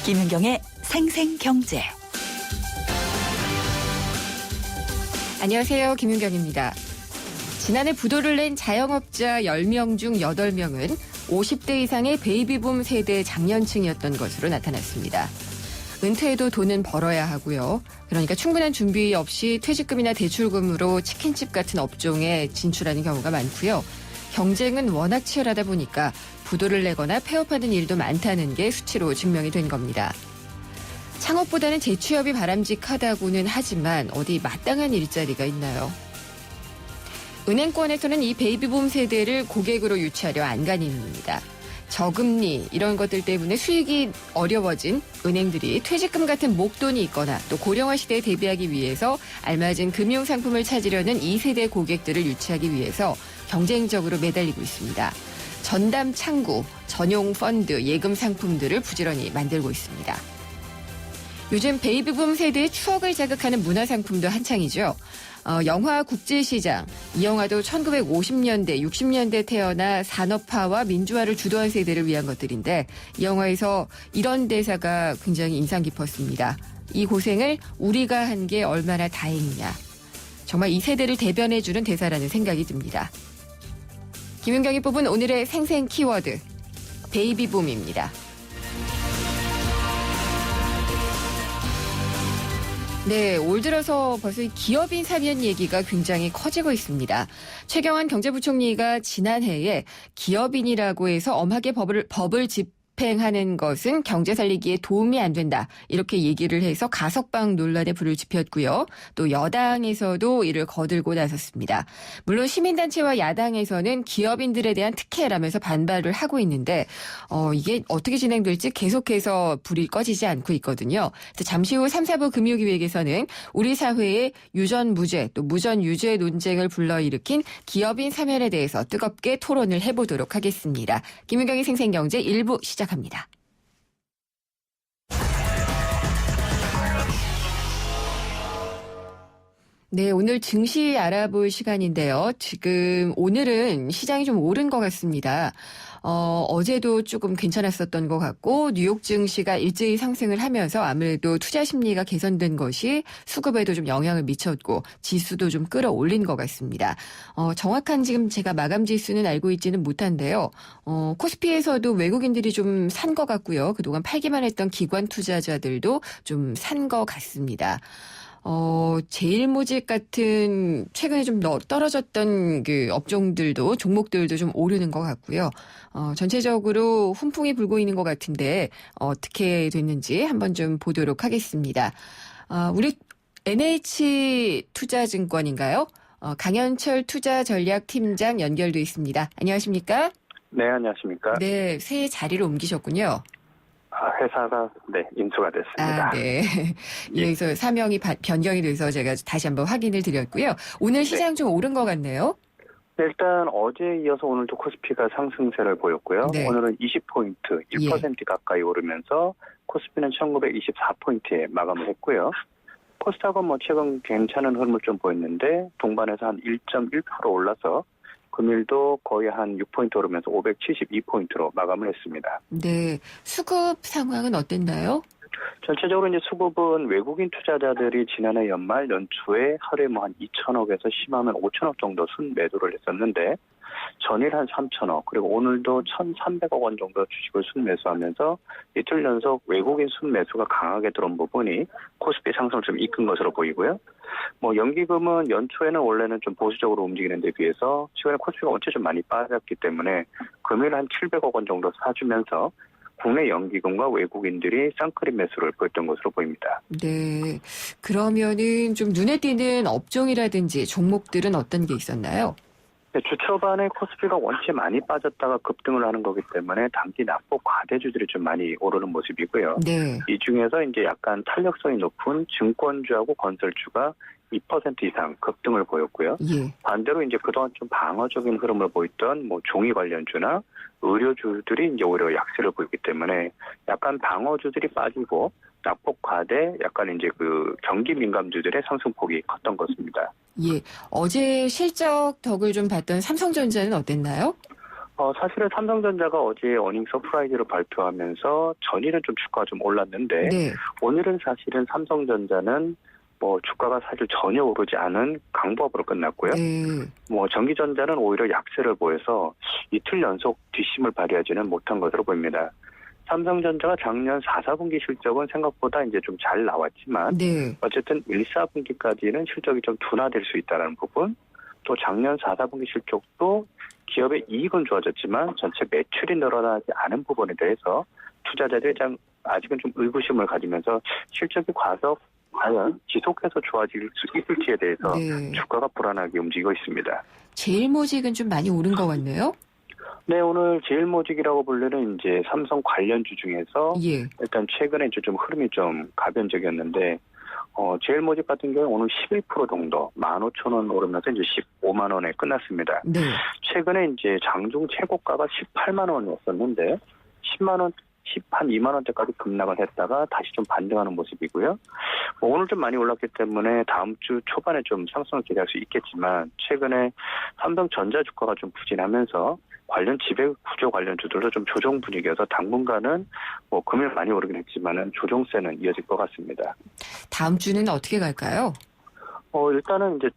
김윤경의 생생경제. 안녕하세요. 김윤경입니다. 지난해 부도를 낸 자영업자 10명 중 8명은 50대 이상의 베이비붐 세대 장년층이었던 것으로 나타났습니다. 은퇴해도 돈은 벌어야 하고요. 그러니까 충분한 준비 없이 퇴직금이나 대출금으로 치킨집 같은 업종에 진출하는 경우가 많고요. 경쟁은 워낙 치열하다 보니까 부도를 내거나 폐업하는 일도 많다는 게 수치로 증명이 된 겁니다. 창업보다는 재취업이 바람직하다고는 하지만 어디 마땅한 일자리가 있나요? 은행권에서는 이 베이비붐 세대를 고객으로 유치하려 안간힘입니다. 저금리 이런 것들 때문에 수익이 어려워진 은행들이 퇴직금 같은 목돈이 있거나 또 고령화 시대에 대비하기 위해서 알맞은 금융 상품을 찾으려는 2세대 고객들을 유치하기 위해서 경쟁적으로 매달리고 있습니다. 전담 창구, 전용 펀드, 예금 상품들을 부지런히 만들고 있습니다. 요즘 베이비붐 세대의 추억을 자극하는 문화상품도 한창이죠. 영화 국제시장, 이 영화도 1950년대, 60년대 태어나 산업화와 민주화를 주도한 세대를 위한 것들인데 이 영화에서 이런 대사가 굉장히 인상 깊었습니다. 이 고생을 우리가 한 게 얼마나 다행이냐. 정말 이 세대를 대변해주는 대사라는 생각이 듭니다. 김윤경이 뽑은 오늘의 생생 키워드, 베이비붐입니다. 네, 올 들어서 벌써 기업인 사면 얘기가 굉장히 커지고 있습니다. 최경환 경제부총리가 지난해에 기업인이라고 해서 엄하게 법을 집행하는 것은 경제 살리기에 도움이 안 된다. 이렇게 얘기를 해서 가석방 논란에 불을 지폈고요. 또 여당에서도 이를 거들고 나섰습니다. 물론 시민단체와 야당에서는 기업인들에 대한 특혜라면서 반발을 하고 있는데 이게 어떻게 진행될지 계속해서 불이 꺼지지 않고 있거든요. 그래서 잠시 후 3, 4부 금요기획에서는 우리 사회의 유전무죄 또 무전유죄 논쟁을 불러일으킨 기업인 사면에 대해서 뜨겁게 토론을 해보도록 하겠습니다. 김윤경의 생생경제 1부 시작합니다. 네, 오늘 증시 알아볼 시간인데요. 오늘은 시장이 좀 오른 것 같습니다. 어제도 조금 괜찮았었던 것 같고 뉴욕 증시가 일제히 상승을 하면서 아무래도 투자 심리가 개선된 것이 수급에도 좀 영향을 미쳤고 지수도 좀 끌어올린 것 같습니다. 정확한 지금 제가 마감 지수는 알고 있지는 못한데요. 코스피에서도 외국인들이 좀 산 것 같고요. 그동안 팔기만 했던 기관 투자자들도 좀 산 것 같습니다. 제일모직 같은 최근에 좀 떨어졌던 그 업종들도 종목들도 좀 오르는 것 같고요. 전체적으로 훈풍이 불고 있는 것 같은데 어떻게 됐는지 한번 좀 보도록 하겠습니다. 우리 NH투자증권인가요? 강현철 투자전략팀장 연결돼 있습니다. 안녕하십니까? 네, 안녕하십니까? 네, 새 자리로 옮기셨군요. 회사가 인수가 됐습니다. 네. 그래서 사명이 변경이 돼서 제가 다시 한번 확인을 드렸고요. 오늘 시장 좀 오른 것 같네요. 네, 일단 어제에 이어서 오늘도 코스피가 상승세를 보였고요. 네. 오늘은 20포인트, 1% 가까이 오르면서 코스피는 1924포인트에 마감을 했고요. 코스닥은 최근 괜찮은 흐름을 좀 보였는데 동반해서 한 1.1% 올라서 금일도 거의 한 6포인트 오르면서 572포인트로 마감을 했습니다. 네. 수급 상황은 어땠나요? 전체적으로 이제 수급은 외국인 투자자들이 지난해 연말 연초에 하루에 한 2천억에서 심하면 5천억 정도 순매도를 했었는데 전일 한 3천억 그리고 오늘도 1,300억 원 정도 주식을 순매수하면서 이틀 연속 외국인 순매수가 강하게 들어온 부분이 코스피 상승을 좀 이끈 것으로 보이고요. 연기금은 연초에는 원래는 좀 보수적으로 움직이는 데 비해서 최근에 코스피가 원체 좀 많이 빠졌기 때문에 금일 한 700억 원 정도 사주면서 국내 연기금과 외국인들이 쌍끌이 매수를 보였던 것으로 보입니다. 네. 그러면은 좀 눈에 띄는 업종이라든지 종목들은 어떤 게 있었나요? 네, 주 초반에 코스피가 원체 많이 빠졌다가 급등을 하는 거기 때문에 단기 낙폭 과대주들이 좀 많이 오르는 모습이고요. 네. 이 중에서 이제 약간 탄력성이 높은 증권주하고 건설주가 2% 이상 급등을 보였고요. 예. 반대로 이제 그동안 좀 방어적인 흐름을 보였던 종이 관련주나 의료주들이 이제 오히려 약세를 보이기 때문에 약간 방어주들이 빠지고 낙폭 과대, 약간 이제 그 경기 민감주들의 상승폭이 컸던 것입니다. 예. 어제 실적 덕을 좀 봤던 삼성전자는 어땠나요? 사실은 삼성전자가 어제 어닝 서프라이즈를 발표하면서 전일은 좀 주가가 좀 올랐는데 네. 오늘은 사실은 삼성전자는 주가가 사실 전혀 오르지 않은 강보합으로 끝났고요. 네. 전기전자는 오히려 약세를 보여서 이틀 연속 뒷심을 발휘하지는 못한 것으로 보입니다. 삼성전자가 작년 4, 4분기 실적은 생각보다 이제 좀 잘 나왔지만 네. 어쨌든 1, 4분기까지는 실적이 좀 둔화될 수 있다는 부분, 또 작년 4, 4분기 실적도 기업의 이익은 좋아졌지만 전체 매출이 늘어나지 않은 부분에 대해서 투자자들이 아직은 좀 의구심을 가지면서 실적이 과연 지속해서 좋아질 수 있을지에 대해서 네. 주가가 불안하게 움직이고 있습니다. 제일모직은 좀 많이 오른 것 같네요. 네, 오늘 제일모직이라고 불리는 이제 삼성 관련주 중에서 예. 일단 최근에 이제 좀 흐름이 좀 가변적이었는데 제일모직 같은 경우는 오늘 11% 정도 15,000원 오르면서 이제 15만 원에 끝났습니다. 네. 최근에 이제 장중 최고가가 18만 원이었었는데 10만 원, 한 2만 원대까지 급락을 했다가 다시 좀 반등하는 모습이고요. 오늘 좀 많이 올랐기 때문에 다음 주 초반에 좀 상승을 기대할 수 있겠지만 최근에 삼성전자 주가가 좀 부진하면서 관련 지배 구조 관련주들도 좀 조정 분위기여서 당분간은 금일 많이 오르긴 했지만은 조정세는 이어질 것 같습니다. 다음 주는 어떻게 갈까요? 일단은 이제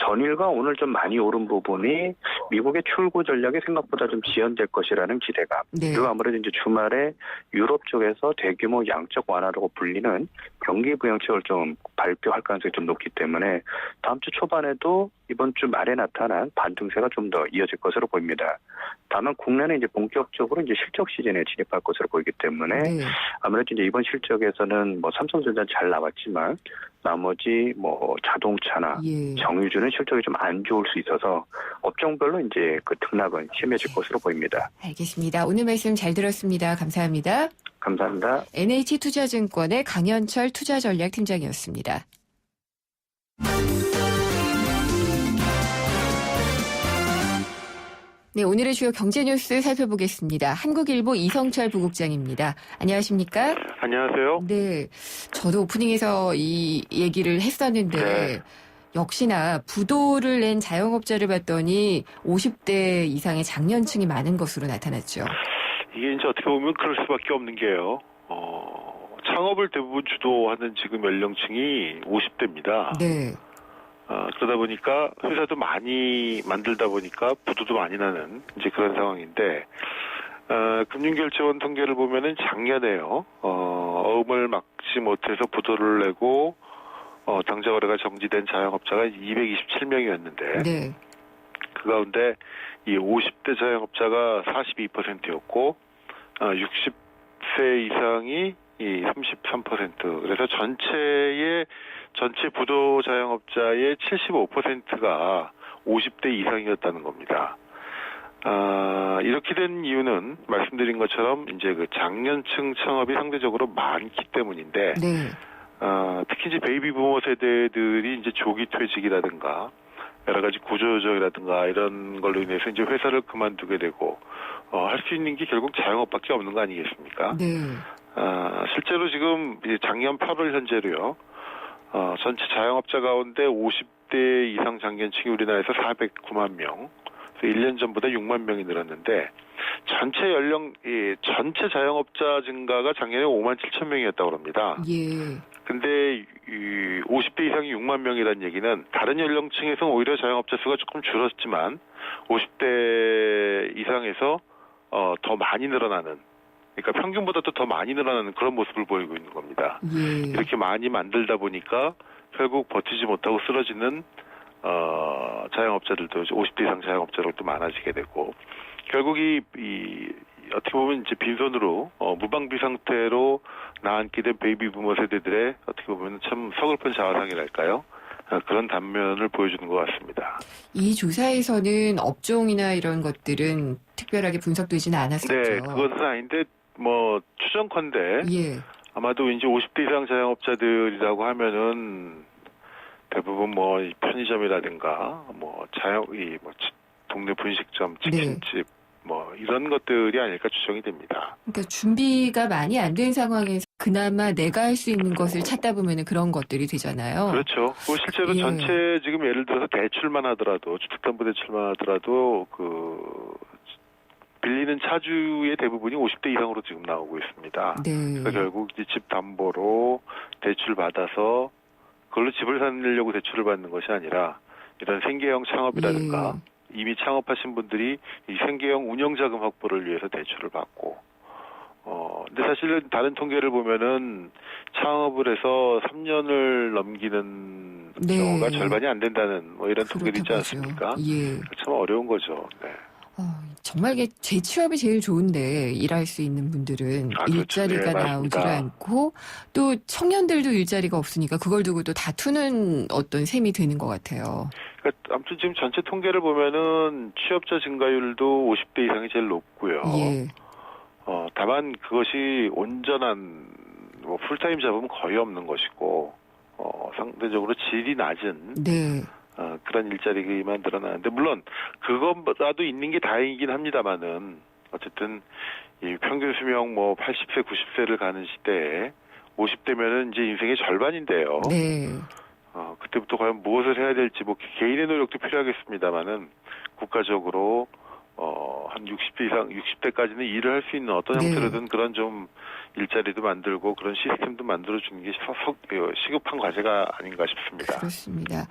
전일과 오늘 좀 많이 오른 부분이 미국의 출구 전략이 생각보다 좀 지연될 것이라는 기대감. 네. 그리고 아무래도 이제 주말에 유럽 쪽에서 대규모 양적 완화라고 불리는 경기 부양책을 좀 발표할 가능성이 좀 높기 때문에 다음 주 초반에도 이번 주 말에 나타난 반등세가 좀 더 이어질 것으로 보입니다. 다만 국내는 이제 본격적으로 이제 실적 시즌에 진입할 것으로 보이기 때문에 네. 아무래도 이제 이번 실적에서는 삼성전자는 잘 나왔지만 나머지 자동차나 예. 정유주는 실적이 좀 안 좋을 수 있어서 업종별로 이제 그 등락은 심해질 것으로 보입니다. 알겠습니다. 오늘 말씀 잘 들었습니다. 감사합니다. 감사합니다. NH투자증권의 강현철 투자전략팀장이었습니다. 네, 오늘의 주요 경제뉴스 살펴보겠습니다. 한국일보 이성철 부국장입니다. 안녕하십니까? 안녕하세요. 네, 저도 오프닝에서 이 얘기를 했었는데 네. 역시나 부도를 낸 자영업자를 봤더니 50대 이상의 장년층이 많은 것으로 나타났죠. 이게 이제 어떻게 보면 그럴 수밖에 없는 게요. 창업을 대부분 주도하는 지금 연령층이 50대입니다. 네, 그러다 보니까 회사도 많이 만들다 보니까 부도도 많이 나는 이제 그런 상황인데, 금융결제원 통계를 보면은 작년에요. 어음을 막지 못해서 부도를 내고 당좌 거래가 정지된 자영업자가 227명이었는데 네, 그 가운데 이 50대 자영업자가 42%였고 60세 이상이 이 33%. 그래서 전체 부도 자영업자의 75%가 50대 이상이었다는 겁니다. 이렇게 된 이유는 말씀드린 것처럼 이제 그 장년층 창업이 상대적으로 많기 때문인데, 네, 특히 이제 베이비 부모 세대들이 이제 조기 퇴직이라든가 여러 가지 구조조정이라든가 이런 걸로 인해서 이제 회사를 그만두게 되고 할 수 있는 게 결국 자영업밖에 없는 거 아니겠습니까? 네, 실제로 지금 작년 8월 현재로요. 전체 자영업자 가운데 50대 이상 장년층이 우리나라에서 409만 명. 그래서 1년 전보다 6만 명이 늘었는데 전체 자영업자 증가가 작년에 5만 7천 명이었다고 합니다. 예, 근데 50대 이상이 6만 명이라는 얘기는 다른 연령층에서는 오히려 자영업자 수가 조금 줄었지만 50대 이상에서 더 많이 늘어나는, 그러니까 평균보다도 더 많이 늘어나는 그런 모습을 보이고 있는 겁니다. 예, 이렇게 많이 만들다 보니까 결국 버티지 못하고 쓰러지는 자영업자들도 50대 이상 자영업자들도 많아지게 되고, 결국 어떻게 보면 이제 빈손으로 무방비 상태로 나앉게 된 베이비 부모 세대들의 어떻게 보면 참 서글픈 자화상이랄까요? 그런 단면을 보여주는 것 같습니다. 이 조사에서는 업종이나 이런 것들은 특별하게 분석되지는 않았었죠. 네, 그것은 아닌데 추정컨대 예, 아마도 이제 50대 이상 자영업자들이라고 하면은 대부분 편의점이라든가 동네 분식점, 치킨집 이런 것들이 아닐까 추정이 됩니다. 그러니까 준비가 많이 안 된 상황에서 그나마 내가 할 수 있는 것을 찾다 보면 그런 것들이 되잖아요. 그렇죠. 실제로 예. 전체 지금 예를 들어서 대출만 하더라도 주택담보대출만 하더라도 빌리는 차주의 대부분이 50대 이상으로 지금 나오고 있습니다. 네. 그러니까 결국 이제 집 담보로 대출 받아서 그걸로 집을 사려고 대출을 받는 것이 아니라 이런 생계형 창업이라든가 이미 창업하신 분들이 이 생계형 운영자금 확보를 위해서 대출을 받고 근데 사실은 다른 통계를 보면은 창업을 해서 3년을 넘기는 네. 경우가 절반이 안 된다는 뭐 이런 통계도 있지 그렇다고 않습니까? 하죠. 예. 참 어려운 거죠. 네. 정말 이게 재취업이 제일 좋은데 일할 수 있는 분들은 그렇죠. 일자리가 네, 나오질 맞습니다. 않고 또 청년들도 일자리가 없으니까 그걸 두고 또 다투는 어떤 셈이 되는 것 같아요. 그러니까 아무튼 지금 전체 통계를 보면은 취업자 증가율도 50대 이상이 제일 높고요. 예. 다만 그것이 온전한 뭐 풀타임 잡으면 거의 없는 것이고 상대적으로 질이 낮은 네. 그런 일자리만 늘어나는데 물론 그것보다도 있는 게 다행이긴 합니다만은 어쨌든 이 평균 수명 뭐 80세 90세를 가는 시대에 50대면은 이제 인생의 절반인데요. 네. 그때부터 과연 무엇을 해야 될지 뭐 개인의 노력도 필요하겠습니다만은 국가적으로 한 60대 이상 60대까지는 일을 할 수 있는 어떤 네. 형태로든 그런 좀 일자리도 만들고 그런 시스템도 만들어 주는 게 시급한 과제가 아닌가 싶습니다. 그렇습니다.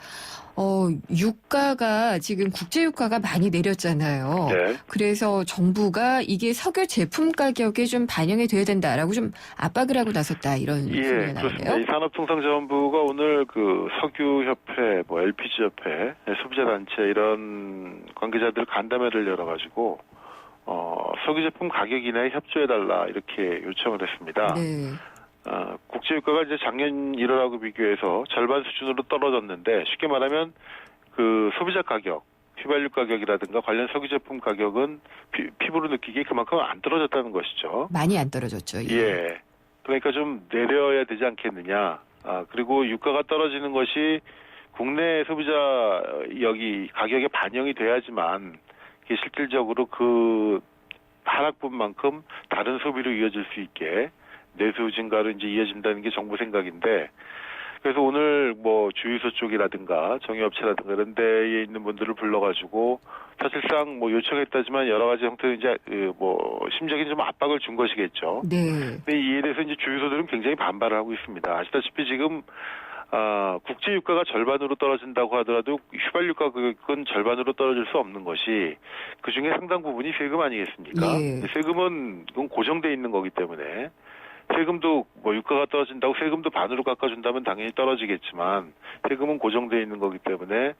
유가가 지금 국제 유가가 많이 내렸잖아요. 네. 그래서 정부가 이게 석유 제품 가격에 좀 반영이 돼야 된다라고 좀 압박을 하고 나섰다 이런 예, 소리가 그렇습니다. 나오네요. 이 산업통상자원부가 오늘 그 석유협회, 뭐 LPG협회, 소비자단체 이런 관계자들 간담회를 열어가지고 석유 제품 가격 인하에 협조해달라 이렇게 요청을 했습니다. 네. 국제유가가 이제 작년 1월하고 비교해서 절반 수준으로 떨어졌는데 쉽게 말하면 그 소비자 가격, 휘발유 가격이라든가 관련 석유 제품 가격은 피부로 느끼기에 그만큼 안 떨어졌다는 것이죠. 많이 안 떨어졌죠. 예. 그러니까 좀 내려야 되지 않겠느냐. 그리고 유가가 떨어지는 것이 국내 소비자 여기 가격에 반영이 돼야지만 이게 실질적으로 그 하락분만큼 다른 소비로 이어질 수 있게 내수 증가로 이제 이어진다는 게 정부 생각인데 그래서 오늘 뭐 주유소 쪽이라든가 정유업체라든가 이런 데에 있는 분들을 불러가지고 사실상 뭐 요청했다지만 여러 가지 형태로 이제 뭐 심적인 좀 압박을 준 것이겠죠. 네. 근데 이에 대해서 이제 주유소들은 굉장히 반발을 하고 있습니다. 아시다시피 지금 국제 유가가 절반으로 떨어진다고 하더라도 휘발유 가격은 절반으로 떨어질 수 없는 것이 그 중에 상당 부분이 세금 아니겠습니까? 예. 세금은 그건 고정돼 있는 거기 때문에 세금도 뭐 유가가 떨어진다고 세금도 반으로 깎아준다면 당연히 떨어지겠지만 세금은 고정돼 있는 거기 때문에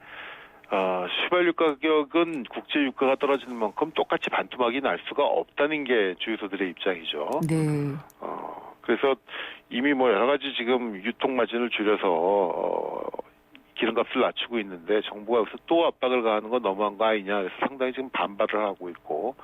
휘발유 가격은 국제 유가가 떨어지는 만큼 똑같이 반토막이 날 수가 없다는 게 주유소들의 입장이죠. 네. 그래서 이미 뭐 여러 가지 지금 유통 마진을 줄여서 기름값을 낮추고 있는데 정부가 여기서 또 압박을 가하는 건 너무한 거 아니냐 그래서 상당히 지금 반발을 하고 있고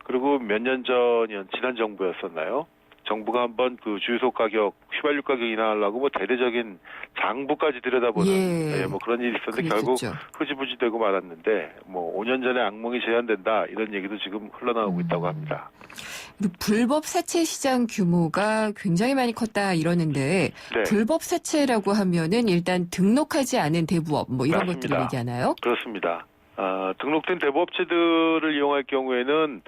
그리고 몇 년 전이었 지난 정부였었나요? 정부가 한번 그 주유소 가격, 휘발유 가격 인하하려고 뭐 대대적인 장부까지 들여다보는 예. 뭐 그런 일이 있었는데 결국 그랬었죠. 흐지부지 되고 말았는데 뭐 5년 전에 악몽이 재현된다 이런 얘기도 지금 흘러나오고 있다고 합니다. 그리고 불법 사채 시장 규모가 굉장히 많이 컸다 이러는데 네. 불법 사채라고 하면은 일단 등록하지 않은 대부업 뭐 이런 맞습니다. 것들을 얘기하나요? 그렇습니다. 등록된 대부업체들을 이용할 경우에는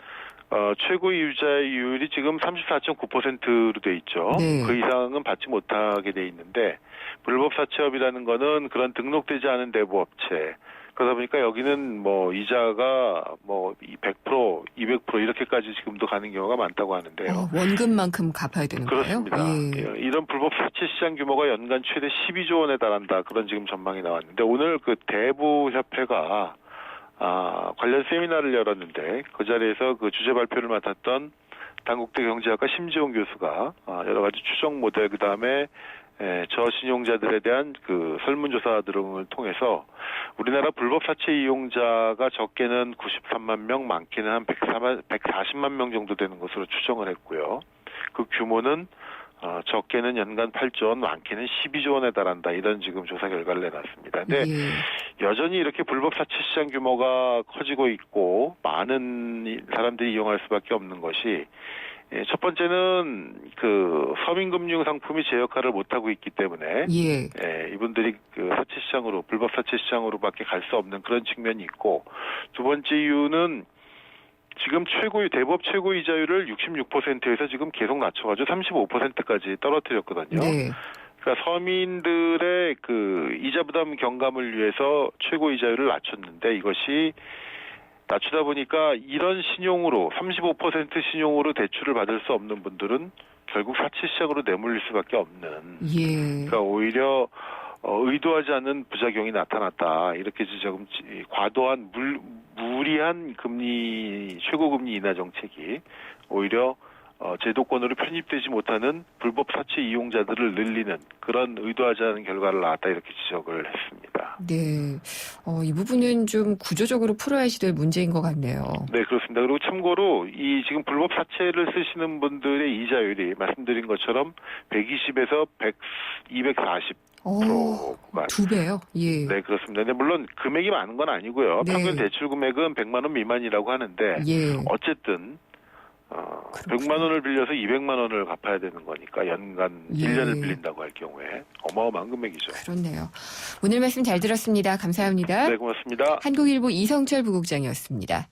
최고 이율이 지금 34.9%로 돼 있죠. 네. 그 이상은 받지 못하게 돼 있는데 불법 사채업이라는 거는 그런 등록되지 않은 대부업체 그러다 보니까 여기는 뭐 이자가 뭐 100%, 200% 이렇게까지 지금도 가는 경우가 많다고 하는데요. 원금만큼 갚아야 되는 그렇습니다. 거예요? 예. 이런 불법 사채 시장 규모가 연간 최대 12조 원에 달한다. 그런 지금 전망이 나왔는데 오늘 그 대부협회가 관련 세미나를 열었는데 그 자리에서 그 주제 발표를 맡았던 단국대 경제학과 심지용 교수가 여러 가지 추정 모델 그다음에 저신용자들에 대한 그 설문조사 등을 통해서 우리나라 불법 사채 이용자가 적게는 93만 명, 많게는 한 140만 명 정도 되는 것으로 추정을 했고요. 그 규모는 적게는 연간 8조 원, 많게는 12조 원에 달한다. 이런 지금 조사 결과를 내놨습니다. 근데 여전히 이렇게 불법 사채 시장 규모가 커지고 있고 많은 사람들이 이용할 수밖에 없는 것이 첫 번째는 그 서민금융 상품이 제 역할을 못하고 있기 때문에 이분들이 그 사채 시장으로 불법 사채 시장으로밖에 갈 수 없는 그런 측면이 있고 두 번째 이유는 지금 대법 최고이자율을 66%에서 지금 계속 낮춰가지고 35%까지 떨어뜨렸거든요. 네. 그러니까 서민들의 그 이자 부담 경감을 위해서 최고이자율을 낮췄는데 이것이 낮추다 보니까 이런 신용으로 35% 신용으로 대출을 받을 수 없는 분들은 결국 사채 시장으로 내몰릴 수밖에 없는. 예. 그러니까 오히려 의도하지 않은 부작용이 나타났다. 이렇게 지금 과도한 무리한 최고금리 인하 정책이 오히려 제도권으로 편입되지 못하는 불법 사채 이용자들을 늘리는 그런 의도하지 않은 결과를 낳았다 이렇게 지적을 했습니다. 네. 이 부분은 좀 구조적으로 풀어야지 될 문제인 것 같네요. 네, 그렇습니다. 그리고 참고로 이 지금 불법 사채를 쓰시는 분들의 이자율이 말씀드린 것처럼 120에서 240 프로가 2배요? 예. 네, 그렇습니다. 근데 물론 금액이 많은 건 아니고요. 네. 평균 대출 금액은 100만 원 미만이라고 하는데 예. 어쨌든 100만 원을 빌려서 200만 원을 갚아야 되는 거니까 연간 예. 1년을 빌린다고 할 경우에 어마어마한 금액이죠. 그렇네요. 오늘 말씀 잘 들었습니다. 감사합니다. 네, 고맙습니다. 한국일보 이성철 부국장이었습니다.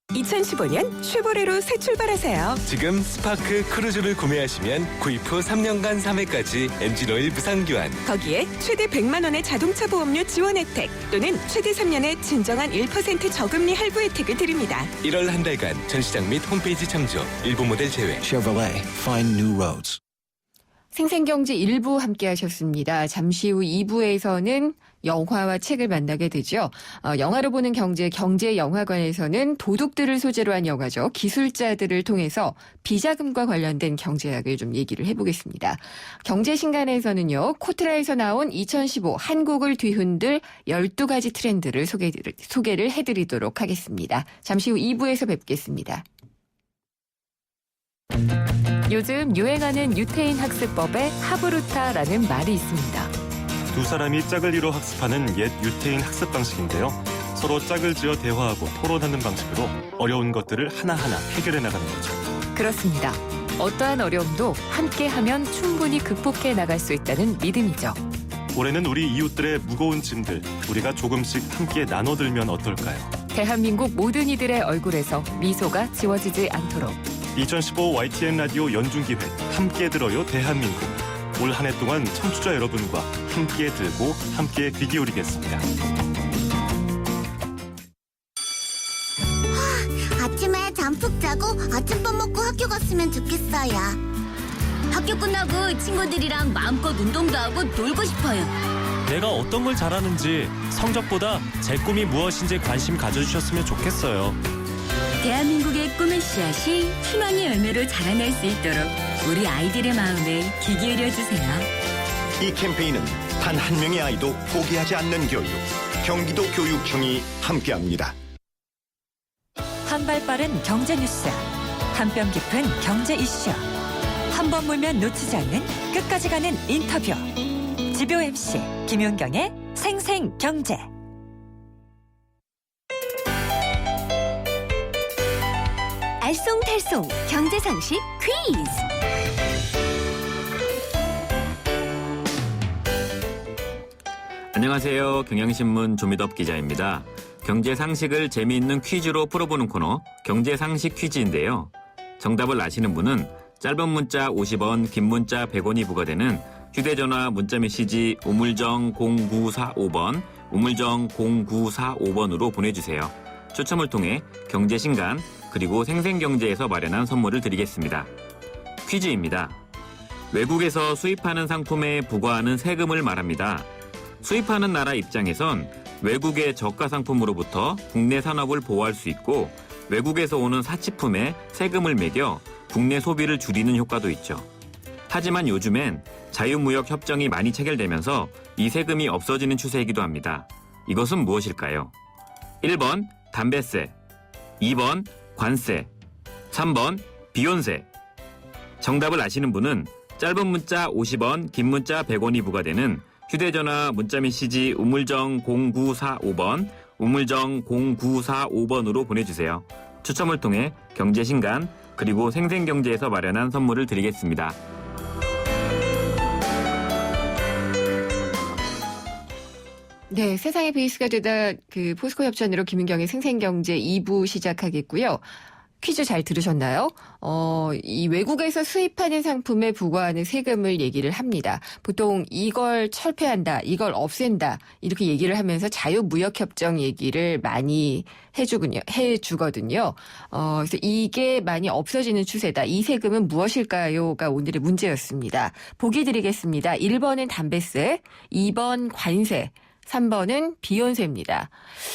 2015년 쉐보레로 새 출발하세요. 지금 스파크 크루즈를 구매하시면 구입 후 3년간 3회까지 엔진오일 무상 교환. 거기에 최대 100만 원의 자동차 보험료 지원 혜택 또는 최대 3년의 진정한 1% 저금리 할부 혜택을 드립니다. 1월 한 달간 전시장 및 홈페이지 참조. 일부 모델 제외. Chevrolet, find new roads. 생생경제 1부 함께 하셨습니다. 잠시 후 2부에서는 영화와 책을 만나게 되죠. 영화로 보는 경제 영화관에서는 도둑들을 소재로 한 영화죠. 기술자들을 통해서 비자금과 관련된 경제학을 좀 얘기를 해보겠습니다. 경제신간에서는요. 코트라에서 나온 2015 한국을 뒤흔들 12가지 트렌드를 소개를 해드리도록 하겠습니다. 잠시 후 2부에서 뵙겠습니다. 요즘 유행하는 유태인 학습법에 하브루타라는 말이 있습니다. 두 사람이 짝을 이뤄 학습하는 옛 유태인 학습 방식인데요. 서로 짝을 지어 대화하고 토론하는 방식으로 어려운 것들을 하나하나 해결해 나가는 거죠. 그렇습니다. 어떠한 어려움도 함께하면 충분히 극복해 나갈 수 있다는 믿음이죠. 올해는 우리 이웃들의 무거운 짐들 우리가 조금씩 함께 나눠들면 어떨까요? 대한민국 모든 이들의 얼굴에서 미소가 지워지지 않도록 2015 YTN 라디오 연중기획 함께 들어요 대한민국. 올 한 해 동안 청취자 여러분과 함께 들고 함께 귀 기울이겠습니다. 아침에 잠 푹 자고 아침밥 먹고 학교 갔으면 좋겠어요. 학교 끝나고 친구들이랑 마음껏 운동도 하고 놀고 싶어요. 내가 어떤 걸 잘하는지 성적보다 제 꿈이 무엇인지 관심 가져주셨으면 좋겠어요. 대한민국의 꿈의 씨앗이 희망의 열매로 자라날 수 있도록 우리 아이들의 마음에 귀 기울여주세요. 이 캠페인은 단 한 명의 아이도 포기하지 않는 교육, 경기도 교육청이 함께합니다. 한 발 빠른 경제 뉴스, 한 뼘 깊은 경제 이슈, 한 번 물면 놓치지 않는 끝까지 가는 인터뷰. 지표 MC 김윤경의 생생경제. 알쏭달쏭 경제상식 퀴즈. 안녕하세요. 경향신문 조미덕 기자입니다. 경제상식을 재미있는 퀴즈로 풀어보는 코너 경제상식 퀴즈인데요. 정답을 아시는 분은 짧은 문자 50원, 긴 문자 100원이 부과되는 휴대전화 문자메시지 우물정 0945번, 우물정 0945번으로 보내주세요. 추첨을 통해 경제신간 그리고 생생경제에서 마련한 선물을 드리겠습니다. 퀴즈입니다. 외국에서 수입하는 상품에 부과하는 세금을 말합니다. 수입하는 나라 입장에선 외국의 저가 상품으로부터 국내 산업을 보호할 수 있고 외국에서 오는 사치품에 세금을 매겨 국내 소비를 줄이는 효과도 있죠. 하지만 요즘엔 자유무역 협정이 많이 체결되면서 이 세금이 없어지는 추세이기도 합니다. 이것은 무엇일까요? 1번 담배세, 2번 관세, 3번 비혼세. 정답을 아시는 분은 짧은 문자 50원, 긴 문자 100원이 부과되는 휴대전화 문자메시지 우물정 0945번, 우물정 0945번으로 보내주세요. 추첨을 통해 경제신간 그리고 생생경제에서 마련한 선물을 드리겠습니다. 네, 세상의 베이스가 되다 그 포스코 협찬으로 김윤경의 생생경제 2부 시작하겠고요. 퀴즈 잘 들으셨나요? 이 외국에서 수입하는 상품에 부과하는 세금을 얘기를 합니다. 보통 이걸 철폐한다, 이걸 없앤다 이렇게 얘기를 하면서 자유무역협정 얘기를 많이 해주거든요. 그래서 이게 많이 없어지는 추세다. 이 세금은 무엇일까요?가 오늘의 문제였습니다. 보기 드리겠습니다. 1번은 담배세, 2번 관세, 3번은 비욘세입니다.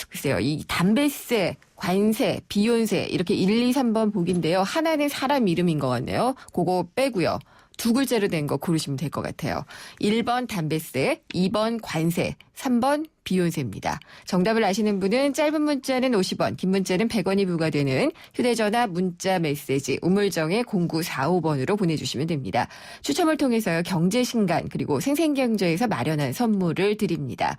글쎄요, 이 담배세, 관세, 비욘세 이렇게 1, 2, 3번 보기인데요. 하나는 사람 이름인 것 같네요. 그거 빼고요. 두 글자로 된 거 고르시면 될 것 같아요. 1번 담배세, 2번 관세, 3번 비욘세입니다. 정답을 아시는 분은 짧은 문자는 50원, 긴 문자는 100원이 부과되는 휴대전화 문자 메시지 우물정의 0945번으로 보내주시면 됩니다. 추첨을 통해서요. 경제신간 그리고 생생경제에서 마련한 선물을 드립니다.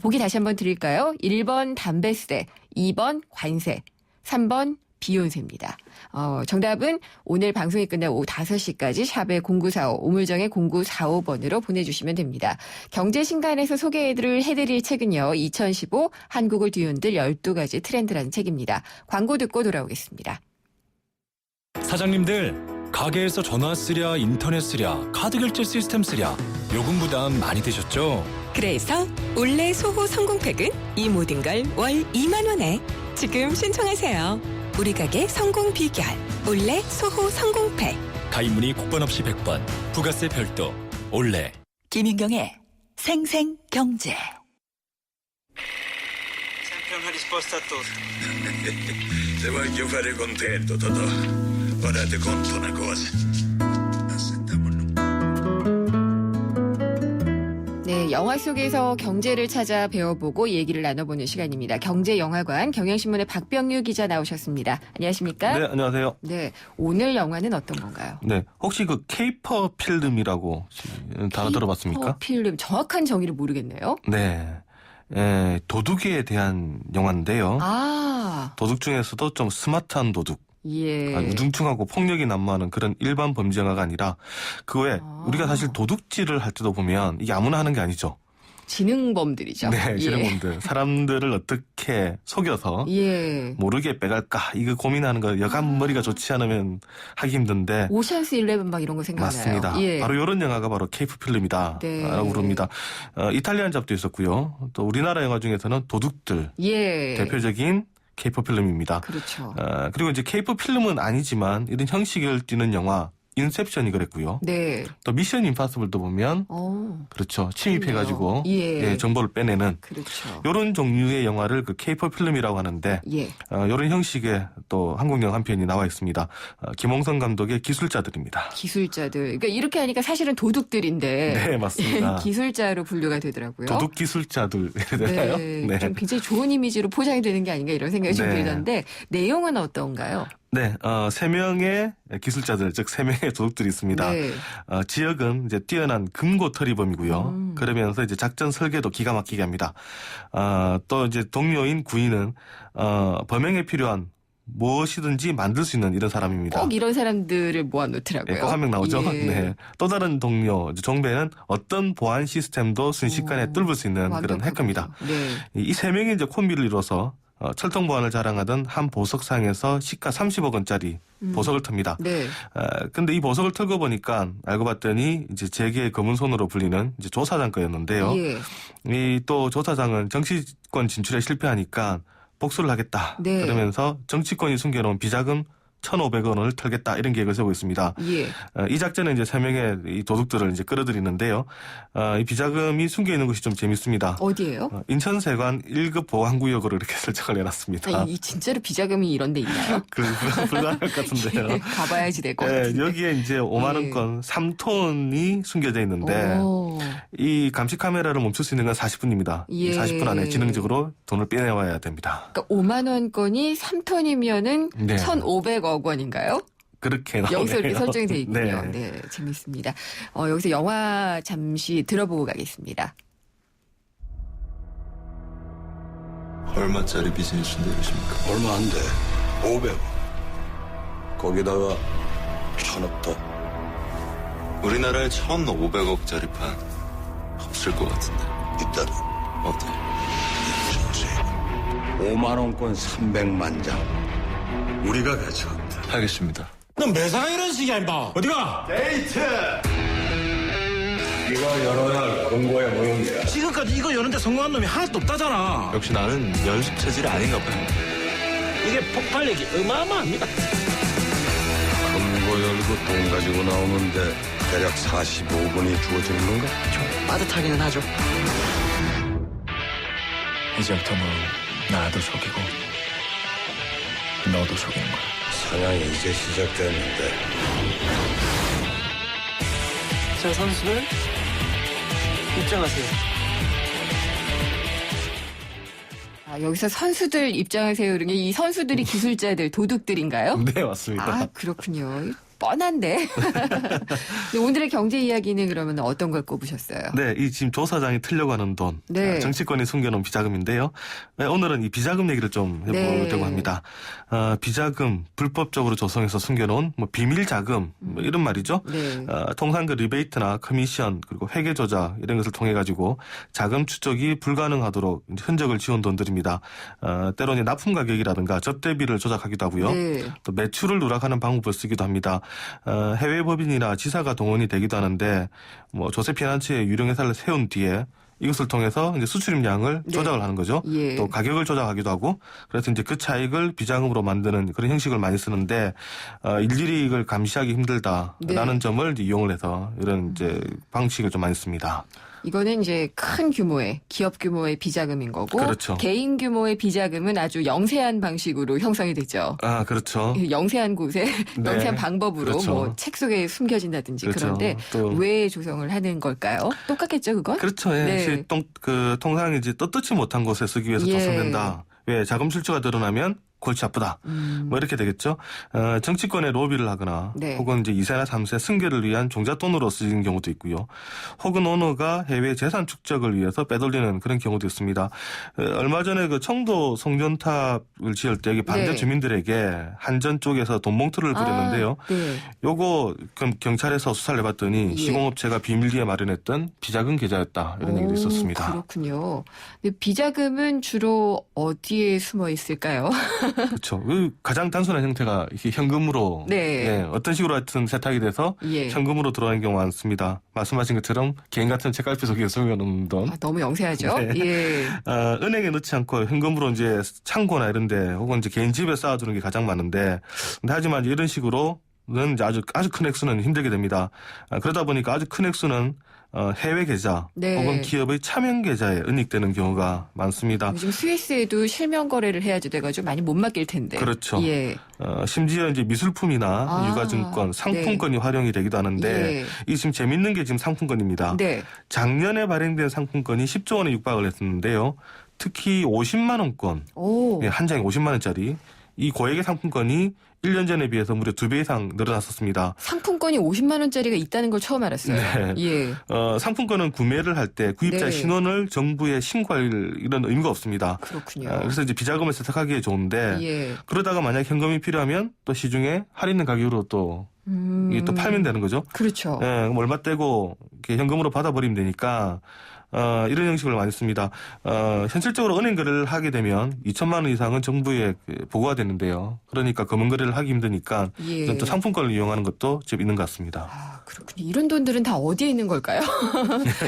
보기 다시 한번 드릴까요? 1번 담배세, 2번 관세, 3번 비욘세입니다. 정답은 오늘 방송이 끝나 오후 5시까지 샵에 0945, 우물정의 0945번으로 보내주시면 됩니다. 경제신간에서 해드릴 책은요. 2015 한국을 뒤흔들 12가지 트렌드라는 책입니다. 광고 듣고 돌아오겠습니다. 사장님들, 가게에서 전화 쓰랴, 인터넷 쓰랴, 카드 결제 시스템 쓰랴, 요금 부담 많이 되셨죠? 그래서 올레 소호 성공팩은 이 모든 걸 월 2만 원에 지금 신청하세요. 우리 가게 성공 비결 올레 소호 성공팩. 가입 문의 국번 없이 100번, 부가세 별도, 올레. 김윤경의 생생경제. Sempre una risposta a tutto. Se voglio fare contento, Totò, ora ti conto una cosa. 네, 영화 속에서 경제를 찾아 배워보고 얘기를 나눠보는 시간입니다. 경제영화관 경향신문의 박병유 기자 나오셨습니다. 안녕하십니까? 네, 안녕하세요. 네, 오늘 영화는 어떤 건가요? 네, 혹시 그 케이퍼 필름이라고 단어 들어봤습니까? 필름, 정확한 정의를 모르겠네요. 네, 도둑에 대한 영화인데요. 도둑 중에서도 좀 스마트한 도둑. 예. 우중충하고 폭력이 난무하는 그런 일반 범죄 영화가 아니라 그 외에 우리가 사실 도둑질을 할 때도 보면 이게 아무나 하는 게 아니죠. 지능범들이죠. 네, 지능범들. 사람들을 어떻게 속여서 모르게 빼갈까 이거 고민하는 거 여간 머리가 좋지 않으면 하기 힘든데. 오션스 11 막 이런 거 생각나요. 맞습니다. 바로 이런 영화가 바로 케이프 필름이다 라고 부릅니다. 이탈리안 잡도 있었고요. 또 우리나라 영화 중에서는 도둑들 대표적인 케이퍼 필름입니다. 그렇죠. 그리고 이제 케이퍼 필름은 아니지만 이런 형식을 띠는 영화 인셉션이 그랬고요. 네. 또 미션 임파서블도 보면 그렇죠. 침입해가지고 정보를 빼내는 그렇죠. 이런 종류의 영화를 그 케이퍼 필름이라고 하는데 이런 형식의 또 한국 영화 한 편이 나와 있습니다. 김홍성 감독의 기술자들입니다. 기술자들. 그러니까 이렇게 하니까 사실은 도둑들인데. 네, 맞습니다. 기술자로 분류가 되더라고요. 도둑 기술자들 되나요? 네. 좀 굉장히 좋은 이미지로 포장이 되는 게 아닌가 이런 생각이 좀 들던데 내용은 어떤가요? 네, 3명의 기술자들, 즉 3명의 도둑들이 있습니다. 지역은 이제 뛰어난 금고털이범이고요. 그러면서 이제 작전 설계도 기가 막히게 합니다. 또 이제 동료인 구인은 범행에 필요한 무엇이든지 만들 수 있는 이런 사람입니다. 꼭 이런 사람들을 모아놓더라고요. 꼭 한 명 나오죠. 네. 또 다른 동료 종배는 어떤 보안 시스템도 순식간에 뚫을 수 있는 그런 해커입니다. 이 3명이 이제 콤비를 이뤄서 철통 보안을 자랑하던 한 보석상에서 시가 30억 원짜리 보석을 텁니다. 근데 이 보석을 털고 보니까 알고 봤더니 이제 재계의 검은 손으로 불리는 이제 조사장 거였는데요. 이 또 조사장은 정치권 진출에 실패하니까 복수를 하겠다. 그러면서 정치권이 숨겨놓은 비자금 1,500억 원을 털겠다 이런 계획을 세우고 있습니다. 이 작전은 이제 3명의 이 도둑들을 이제 끌어들이는데요. 이 비자금이 숨겨 있는 곳이 좀 재밌습니다. 어디예요? 인천세관 1급 보안구역으로 이렇게 설정을 해놨습니다. 이 진짜로 비자금이 이런 데 있나요? 불가능할 것 같은데요. 가봐야지 될 것 같은데. 여기에 이제 5만 원권 3톤이 숨겨져 있는데 이 감시 카메라를 멈출 수 있는 건 40분입니다. 40분 안에 지능적으로 돈을 빼내와야 됩니다. 그러니까 5만 원권이 3톤이면은 1,500억 원인가요? 그렇게 나오네요. 여기서 이렇게 설정이 돼 있군요. 네, 재밌습니다. 여기서 영화 잠시 들어보고 가겠습니다. 얼마짜리 비즈니스인데 이러십니까? 얼마 안 돼. 500억. 거기다가 1,000억 더. 우리나라에 1,500억짜리 판 없을 것 같은데. 있다라. 어디? 5만 원권 300만 장. 우리가 가져온다. 하겠습니다. 넌 매사가 이런 식이야, 임마. 어디가? 데이트! 이거 열어야 할 공고의 모형이야. 지금까지 이거 여는데 성공한 놈이 하나도 없다잖아. 역시 나는 연습 체질이 아닌가 봐요. 이게 폭발력이 어마어마합니다. 금고 열고 돈 가지고 나오는데 대략 45분이 주어지는 건가? 좀 빠듯하기는 하죠. 이제부터 뭐 나도 속이고 너도 속이는 거야. 사냥이 이제 시작됐는데. 자, 선수들 입장하세요. 여기서 선수들 입장하세요. 이런 게 이 선수들이 기술자들, 도둑들인가요? 네, 맞습니다. 그렇군요. 뻔한데. 근데 오늘의 경제 이야기는 그러면 어떤 걸 꼽으셨어요? 네, 이 지금 조사장이 틀려고 하는 돈, 네. 정치권이 숨겨놓은 비자금인데요. 네, 오늘은 이 비자금 얘기를 좀 해보려고 네. 합니다. 비자금 불법적으로 조성해서 숨겨놓은 뭐 비밀 자금 뭐 이런 말이죠. 네. 통상 그 리베이트나 커미션 그리고 회계 조작 이런 것을 통해 가지고 자금 추적이 불가능하도록 흔적을 지운 돈들입니다. 때로 이제 납품 가격이라든가 접대비를 조작하기도 하고요. 네. 또 매출을 누락하는 방법을 쓰기도 합니다. 해외 법인이나 지사가 동원이 되기도 하는데 뭐 조세피난처의 유령회사를 세운 뒤에 이것을 통해서 이제 수출입량을 네. 조작을 하는 거죠. 예. 또 가격을 조작하기도 하고 그래서 이제 그 차익을 비자금으로 만드는 그런 형식을 많이 쓰는데 일일이 이걸 감시하기 힘들다라는 네. 점을 이제 이용을 해서 이런 이제 방식을 좀 많이 씁니다. 이거는 이제 큰 규모의 기업 규모의 비자금인 거고 그렇죠. 개인 규모의 비자금은 아주 영세한 방식으로 형성이 되죠. 아, 그렇죠. 영세한 곳에 네. 영세한 방법으로 그렇죠. 뭐 책 속에 숨겨진다든지 그렇죠. 그런데 또 왜 조성을 하는 걸까요? 똑같겠죠, 그건? 그렇죠. 예. 네. 통상 이제 떳떳지 못한 곳에 쓰기 위해서 예. 조성된다. 왜 자금 출처가 드러나면 골치 아프다. 뭐 이렇게 되겠죠. 정치권에 로비를 하거나 네. 혹은 이제 2세나 3세 승계를 위한 종잣돈으로 쓰이는 경우도 있고요. 혹은 오너가 해외 재산 축적을 위해서 빼돌리는 그런 경우도 있습니다. 얼마 전에 그 청도 송전탑을 지을 때 여기 반대 네. 주민들에게 한전 쪽에서 돈 봉투를 뿌렸는데요. 네. 요거 경찰에서 수사를 해봤더니 예. 시공업체가 비밀리에 마련했던 비자금 계좌였다. 이런 얘기도 있었습니다. 그렇군요. 근데 비자금은 주로 어디에 숨어 있을까요? 그렇죠. 가장 단순한 형태가 이렇게 현금으로 네. 예, 어떤 식으로 하여튼 세탁이 돼서 예. 현금으로 들어가는 경우가 많습니다. 말씀하신 것처럼 개인 같은 책갈피 속에 숨겨놓는 돈. 너무 영세하죠. 네. 예. 은행에 넣지 않고 현금으로 이제 창고나 이런데 혹은 이제 개인 집에 쌓아두는 게 가장 많은데, 근데 하지만 이런 식으로는 이제 아주 큰 액수는 힘들게 됩니다. 그러다 보니까 아주 큰 액수는 해외 계좌 네. 혹은 기업의 차명 계좌에 은닉되는 경우가 많습니다. 요즘 스위스에도 실명 거래를 해야지 돼가지고 많이 못 맡길 텐데. 그렇죠. 예. 심지어 이제 미술품이나 유가증권, 상품권이 활용이 되기도 하는데 예. 이 지금 재밌는 게 지금 상품권입니다. 네. 작년에 발행된 상품권이 10조 원에 육박을 했었는데요. 특히 50만 원권, 오. 한 장에 50만 원짜리 이 고액의 상품권이 1년 전에 비해서 무려 2배 이상 늘어났었습니다. 상품권이 50만 원짜리가 있다는 걸 처음 알았어요. 네. 예. 상품권은 구매를 할 때 구입자 네. 신원을 정부에 신고할 이런 의무가 없습니다. 그렇군요. 그래서 이제 비자금을 세탁하기에 좋은데 예. 그러다가 만약 현금이 필요하면 또 시중에 할인된 가격으로 또 이게 또 팔면 되는 거죠. 그렇죠. 예, 그럼 얼마 떼고 이렇게 현금으로 받아버리면 되니까 이런 형식을 많이 씁니다. 현실적으로 은행 거래를 하게 되면 2천만 원 이상은 정부에 보고가 되는데요. 그러니까 검은 거래를 하기 힘드니까 예. 또 상품권을 이용하는 것도 좀 있는 것 같습니다. 그렇군요. 이런 돈들은 다 어디에 있는 걸까요?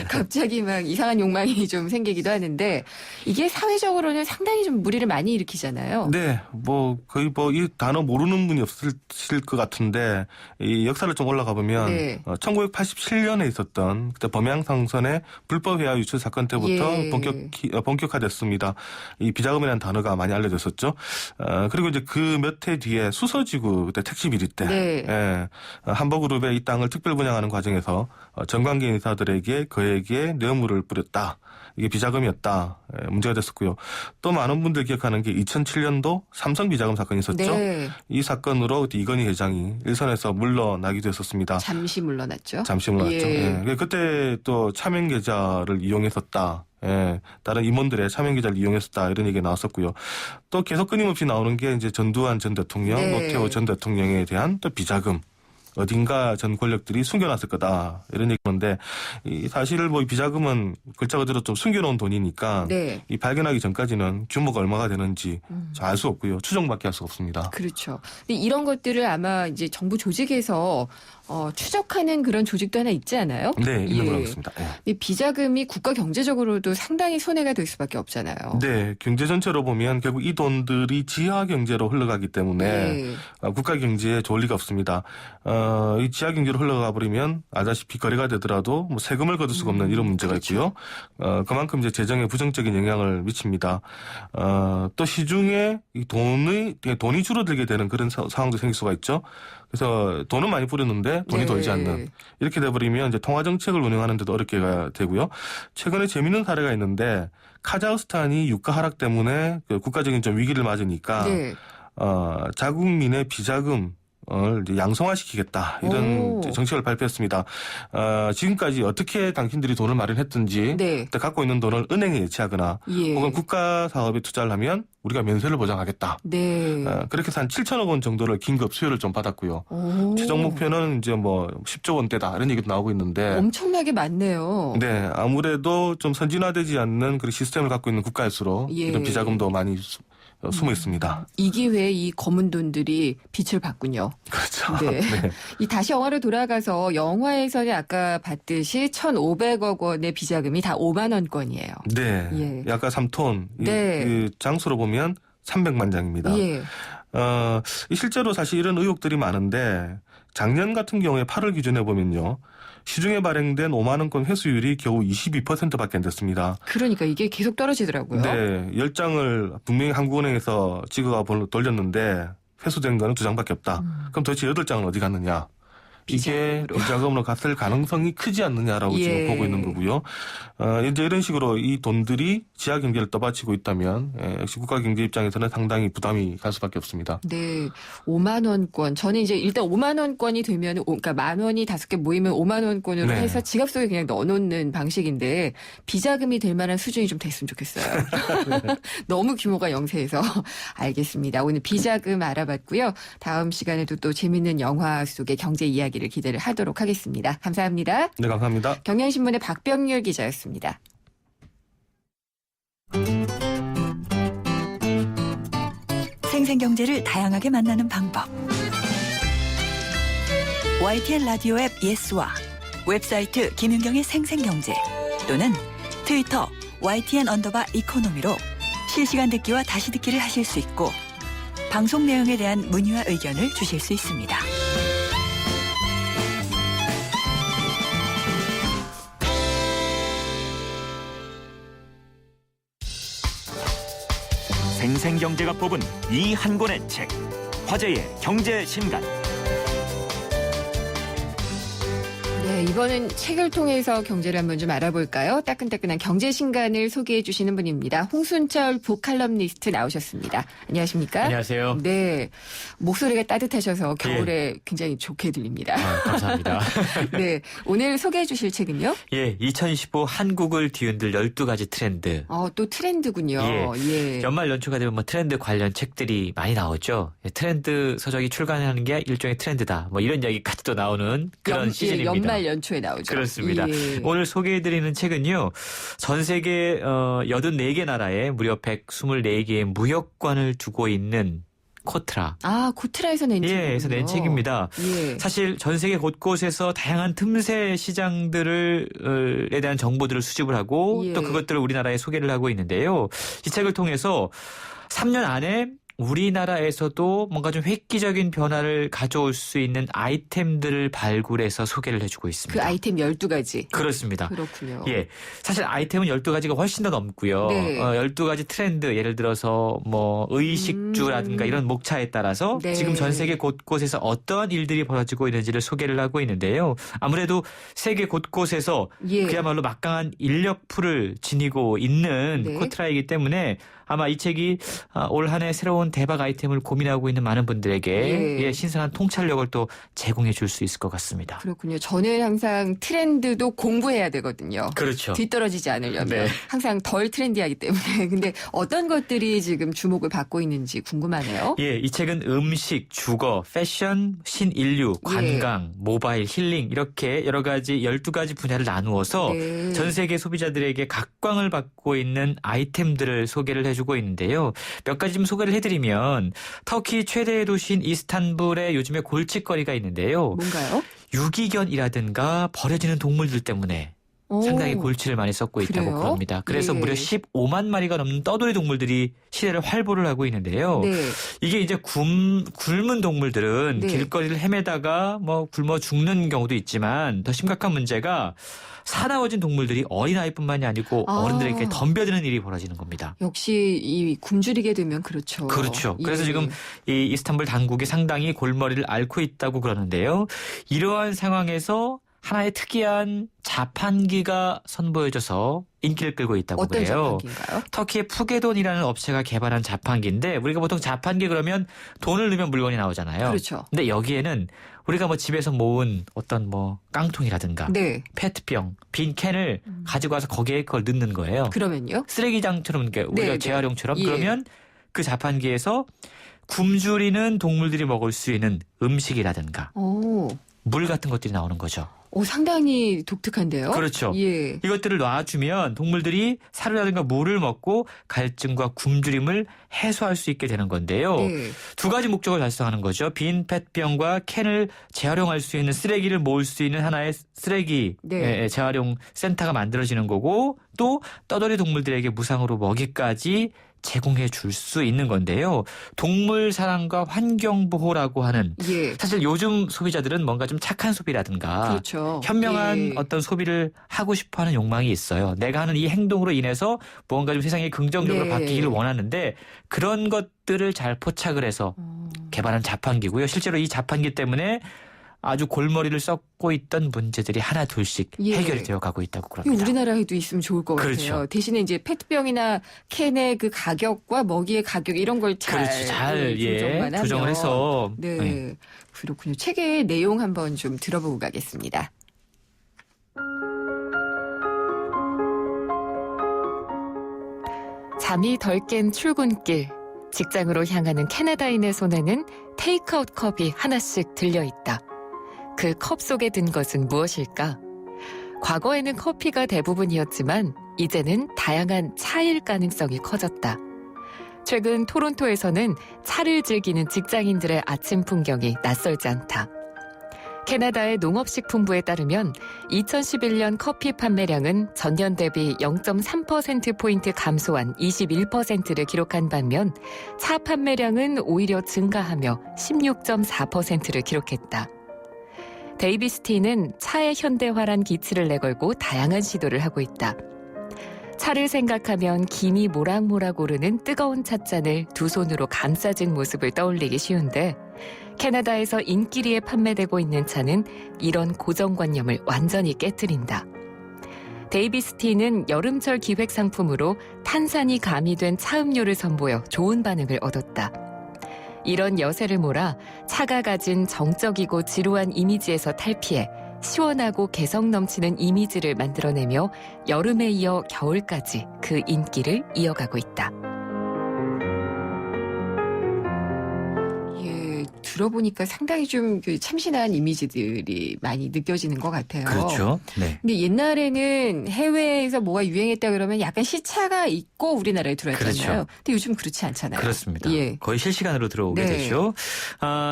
갑자기 막 이상한 욕망이 좀 생기기도 하는데 이게 사회적으로는 상당히 좀 무리를 많이 일으키잖아요. 네, 뭐 거의 뭐 이 단어 모르는 분이 없을 것 같은데 이 역사를 좀 올라가 보면 네. 1987년에 있었던 그때 범양상선의 불법 회화 유출 사건 때부터 예. 본격화됐습니다. 이 비자금이라는 단어가 많이 알려졌었죠. 그리고 이제 그 몇 해 뒤에 수서지구 그때 택시 비리 때 네. 예, 한버그룹의 이 땅을 특별 분양하는 과정에서 정관계 인사들에게 그에게 뇌물을 뿌렸다. 이게 비자금이었다. 문제가 됐었고요. 또 많은 분들 기억하는 게 2007년도 삼성 비자금 사건이 있었죠. 네. 이 사건으로 이건희 회장이 일선에서 물러나기도 했었습니다. 잠시 물러났죠. 잠시 물러났죠. 예. 예. 그때 또 차명 계좌를 이용했었다. 예, 다른 임원들의 차명 계좌를 이용했었다 이런 얘기가 나왔었고요. 또 계속 끊임없이 나오는 게 이제 전두환 전 대통령, 네. 노태우 전 대통령에 대한 또 비자금. 어딘가 전 권력들이 숨겨놨을 거다 이런 얘기인데 사실 뭐 비자금은 글자 그대로 좀 숨겨놓은 돈이니까 네. 이 발견하기 전까지는 규모가 얼마가 되는지 알 수 없고요. 추정밖에 할 수가 없습니다. 그렇죠. 근데 이런 것들을 아마 이제 정부 조직에서 추적하는 그런 조직도 하나 있지 않아요? 네, 있는 걸로 알겠습니다. 이 비자금이 국가 경제적으로도 상당히 손해가 될 수밖에 없잖아요. 네, 경제 전체로 보면 결국 이 돈들이 지하 경제로 흘러가기 때문에 국가 경제에 좋을 리가 없습니다. 이 지하 경제로 흘러가 버리면 알다시피 거래가 되더라도 뭐 세금을 거둘 수가 없는 이런 문제가 있고요. 그만큼 이제 재정에 부정적인 영향을 미칩니다. 또 시중에 이 돈이 줄어들게 되는 그런 상황도 생길 수가 있죠. 그래서 돈은 많이 뿌렸는데 돈이 돌지 않는 이렇게 돼버리면 이제 통화 정책을 운영하는데도 어렵게 되고요. 최근에 재미있는 사례가 있는데 카자흐스탄이 유가 하락 때문에 그 국가적인 좀 위기를 맞으니까 자국민의 비자금 이제 양성화시키겠다 이런 정책을 발표했습니다. 지금까지 어떻게 당신들이 돈을 마련했든지 갖고 있는 돈을 은행에 예치하거나 혹은 국가 사업에 투자를 하면 우리가 면세를 보장하겠다. 그렇게 해서 한 7천억 원 정도를 긴급 수요를 좀 받았고요. 최종 목표는 이제 뭐 10조 원대다 이런 얘기도 나오고 있는데 엄청나게 많네요. 네, 아무래도 좀 선진화되지 않는 그런 시스템을 갖고 있는 국가일수록 이런 비자금도 많이 숨어 있습니다. 이 기회에 이 검은 돈들이 빛을 봤군요. 그렇죠. 네. 이 다시 영화로 돌아가서 영화에서는 아까 봤듯이 1,500억 원의 비자금이 다 5만 원권이에요. 네. 아까 3톤. 그 장수로 보면 300만 장입니다. 실제로 사실 이런 의혹들이 많은데 작년 같은 경우에 8월 기준에 보면요. 시중에 발행된 5만 원권 회수율이 겨우 22%밖에 안 됐습니다. 그러니까 이게 계속 떨어지더라고요. 네. 10장을 분명히 한국은행에서 찍어가 돌렸는데 회수된 거는 2장밖에 없다. 그럼 도대체 8장은 어디 갔느냐. 이게 비자금으로 갔을 가능성이 크지 않느냐라고 지금 보고 있는 거고요. 이제 이런 식으로 이 돈들이 지하 경제를 떠받치고 있다면 역시 국가 경제 입장에서는 상당히 부담이 갈 수밖에 없습니다. 네, 5만 원권. 저는 이제 일단 5만 원권이 되면, 그러니까 만 원이 5개 모이면 5만 원권으로 해서 지갑 속에 그냥 넣어놓는 방식인데 비자금이 될 만한 수준이 좀 됐으면 좋겠어요. 너무 규모가 영세해서 알겠습니다. 오늘 비자금 알아봤고요. 다음 시간에도 또 재밌는 영화 속의 경제 이야기를 기대를 하도록 하겠습니다. 감사합니다. 네, 감사합니다. 경향신문의 박병률 기자였습니다. 생생경제를 다양하게 만나는 방법. YTN 라디오 앱 예스와 웹사이트 김윤경의 생생경제 또는 트위터 YTN_이코노미로 실시간 듣기와 다시 듣기를 하실 수 있고 방송 내용에 대한 문의와 의견을 주실 수 있습니다. 생생경제가 뽑은 이 한 권의 책, 화제의 경제신간. 네, 이번엔 책을 통해서 경제를 한번 좀 알아볼까요? 따끈따끈한 경제신간을 소개해 주시는 분입니다. 홍순철 북칼럼니스트 나오셨습니다. 안녕하십니까? 안녕하세요. 네, 목소리가 따뜻하셔서 겨울에 굉장히 좋게 들립니다. 감사합니다. 네, 오늘 소개해 주실 책은요? 2015 한국을 뒤흔들 12가지 트렌드. 또 트렌드군요. 연말 연초가 되면 뭐 트렌드 관련 책들이 많이 나오죠. 트렌드 서적이 출간하는 게 일종의 트렌드다. 뭐 이런 이야기까지 또 나오는 그런 시즌입니다. 연말 연초에 나오죠. 그렇습니다. 오늘 소개해드리는 책은요. 전 세계 84개 나라에 무려 124개의 무역관을 두고 있는 코트라. 코트라에서 낸 책이군요. 에서 낸 책입니다. 사실 전 세계 곳곳에서 다양한 틈새 시장들에 대한 정보들을 수집을 하고 또 그것들을 우리나라에 소개를 하고 있는데요. 이 책을 통해서 3년 안에 우리나라에서도 뭔가 좀 획기적인 변화를 가져올 수 있는 아이템들을 발굴해서 소개를 해주고 있습니다. 그 아이템 12가지. 그렇습니다. 그렇군요. 사실 아이템은 12가지가 훨씬 더 넘고요. 12가지 트렌드, 예를 들어서 뭐 의식주라든가 이런 목차에 따라서 지금 전 세계 곳곳에서 어떠한 일들이 벌어지고 있는지를 소개를 하고 있는데요. 아무래도 세계 곳곳에서 그야말로 막강한 인력풀을 지니고 있는 코트라이기 때문에 아마 이 책이 올 한 해 새로운 대박 아이템을 고민하고 있는 많은 분들에게 신선한 통찰력을 또 제공해 줄 수 있을 것 같습니다. 그렇군요. 저는 항상 트렌드도 공부해야 되거든요. 그렇죠. 뒤떨어지지 않으려면. 네. 항상 덜 트렌디하기 때문에. 근데 어떤 것들이 지금 주목을 받고 있는지 궁금하네요. 예, 이 책은 음식, 주거, 패션, 신인류, 관광, 모바일, 힐링 이렇게 여러 가지 12가지 분야를 나누어서 전 세계 소비자들에게 각광을 받고 있는 아이템들을 소개를 해주고 있는데요. 몇 가지 좀 소개를 해드리면 터키 최대의 도시인 이스탄불에 요즘에 골칫거리가 있는데요. 뭔가요? 유기견이라든가 버려지는 동물들 때문에 상당히 골치를 많이 썩고 있다고 그래요? 그럽니다. 그래서 무려 15만 마리가 넘는 떠돌이 동물들이 시대를 활보를 하고 있는데요. 이게 이제 굶은 동물들은 길거리를 헤매다가 뭐 굶어 죽는 경우도 있지만 더 심각한 문제가 사나워진 동물들이 어린아이뿐만이 아니고 어른들에게 덤벼드는 일이 벌어지는 겁니다. 역시 이 굶주리게 되면 그렇죠. 그렇죠. 그래서 지금 이 이스탄불 당국이 상당히 골머리를 앓고 있다고 그러는데요. 이러한 상황에서 하나의 특이한 자판기가 선보여져서 인기를 끌고 있다고 그래요. 자판기인가요? 터키의 푸게돈이라는 업체가 개발한 자판기인데 우리가 보통 자판기 그러면 돈을 넣으면 물건이 나오잖아요. 그렇죠. 근데 여기에는 우리가 뭐 집에서 모은 어떤 뭐 깡통이라든가 페트병, 빈 캔을 가지고 와서 거기에 그걸 넣는 거예요. 그러면요? 쓰레기장처럼 우리가 재활용처럼 그러면 그 자판기에서 굶주리는 동물들이 먹을 수 있는 음식이라든가 물 같은 것들이 나오는 거죠. 상당히 독특한데요? 그렇죠. 이것들을 놔주면 동물들이 사료라든가 물을 먹고 갈증과 굶주림을 해소할 수 있게 되는 건데요. 두 가지 목적을 달성하는 거죠. 빈 펫병과 캔을 재활용할 수 있는 쓰레기를 모을 수 있는 하나의 쓰레기 재활용 센터가 만들어지는 거고 또 떠돌이 동물들에게 무상으로 먹이까지 제공해 줄 수 있는 건데요. 동물 사랑과 환경 보호라고 하는 사실 요즘 소비자들은 뭔가 좀 착한 소비라든가 현명한 어떤 소비를 하고 싶어하는 욕망이 있어요. 내가 하는 이 행동으로 인해서 무언가 좀 세상이 긍정적으로 바뀌기를 원하는데 그런 것들을 잘 포착을 해서 개발한 자판기고요. 실제로 이 자판기 때문에 아주 골머리를 썩고 있던 문제들이 하나 둘씩 해결이 되어가고 있다고 그럽니다. 우리나라에도 있으면 좋을 것 같아요. 대신에 이제 페트병이나 캔의 그 가격과 먹이의 가격 이런 걸 잘 조정만 하면. 조정을 해서. 그렇군요. 책의 내용 한번 좀 들어보고 가겠습니다. 잠이 덜 깬 출근길. 직장으로 향하는 캐나다인의 손에는 테이크아웃 컵이 하나씩 들려있다. 그 컵 속에 든 것은 무엇일까? 과거에는 커피가 대부분이었지만 이제는 다양한 차일 가능성이 커졌다. 최근 토론토에서는 차를 즐기는 직장인들의 아침 풍경이 낯설지 않다. 캐나다의 농업식품부에 따르면 2011년 커피 판매량은 전년 대비 0.3%포인트 감소한 21%를 기록한 반면 차 판매량은 오히려 증가하며 16.4%를 기록했다. 데이비스티는 차의 현대화란 기치를 내걸고 다양한 시도를 하고 있다. 차를 생각하면 김이 모락모락 오르는 뜨거운 찻잔을 두 손으로 감싸진 모습을 떠올리기 쉬운데 캐나다에서 인기리에 판매되고 있는 차는 이런 고정관념을 완전히 깨트린다. 데이비스티는 여름철 기획 상품으로 탄산이 가미된 차음료를 선보여 좋은 반응을 얻었다. 이런 여세를 몰아 차가 가진 정적이고 지루한 이미지에서 탈피해 시원하고 개성 넘치는 이미지를 만들어내며 여름에 이어 겨울까지 그 인기를 이어가고 있다. 들어보니까 상당히 좀 참신한 이미지들이 많이 느껴지는 것 같아요. 그렇죠. 근데 옛날에는 해외에서 뭐가 유행했다 그러면 약간 시차가 있고 우리나라에 들어왔잖아요. 근데 요즘 그렇지 않잖아요. 그렇습니다. 거의 실시간으로 들어오게 되죠.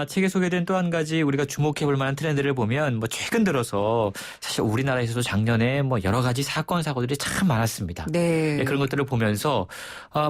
책에 소개된 또 한 가지 우리가 주목해볼 만한 트렌드를 보면 뭐 최근 들어서 사실 우리나라에서도 작년에 뭐 여러 가지 사건 사고들이 참 많았습니다. 그런 것들을 보면서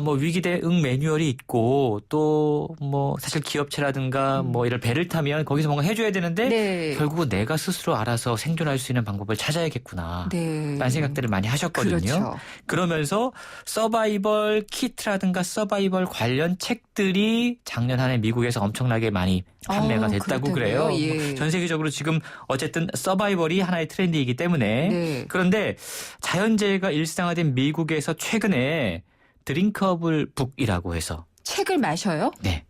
뭐 위기 대응 매뉴얼이 있고 또 뭐 사실 기업체라든가 뭐 이런 배를 타면 거기서 뭔가 해줘야 되는데 결국은 내가 스스로 알아서 생존할 수 있는 방법을 찾아야겠구나 라는 생각들을 많이 하셨거든요. 그러면서 서바이벌 키트라든가 서바이벌 관련 책들이 작년 한 해 미국에서 엄청나게 많이 판매가 됐다고 그래요. 전 세계적으로 지금 어쨌든 서바이벌이 하나의 트렌드이기 때문에 그런데 자연재해가 일상화된 미국에서 최근에 드링커블 북이라고 해서 책을 마셔요? 네.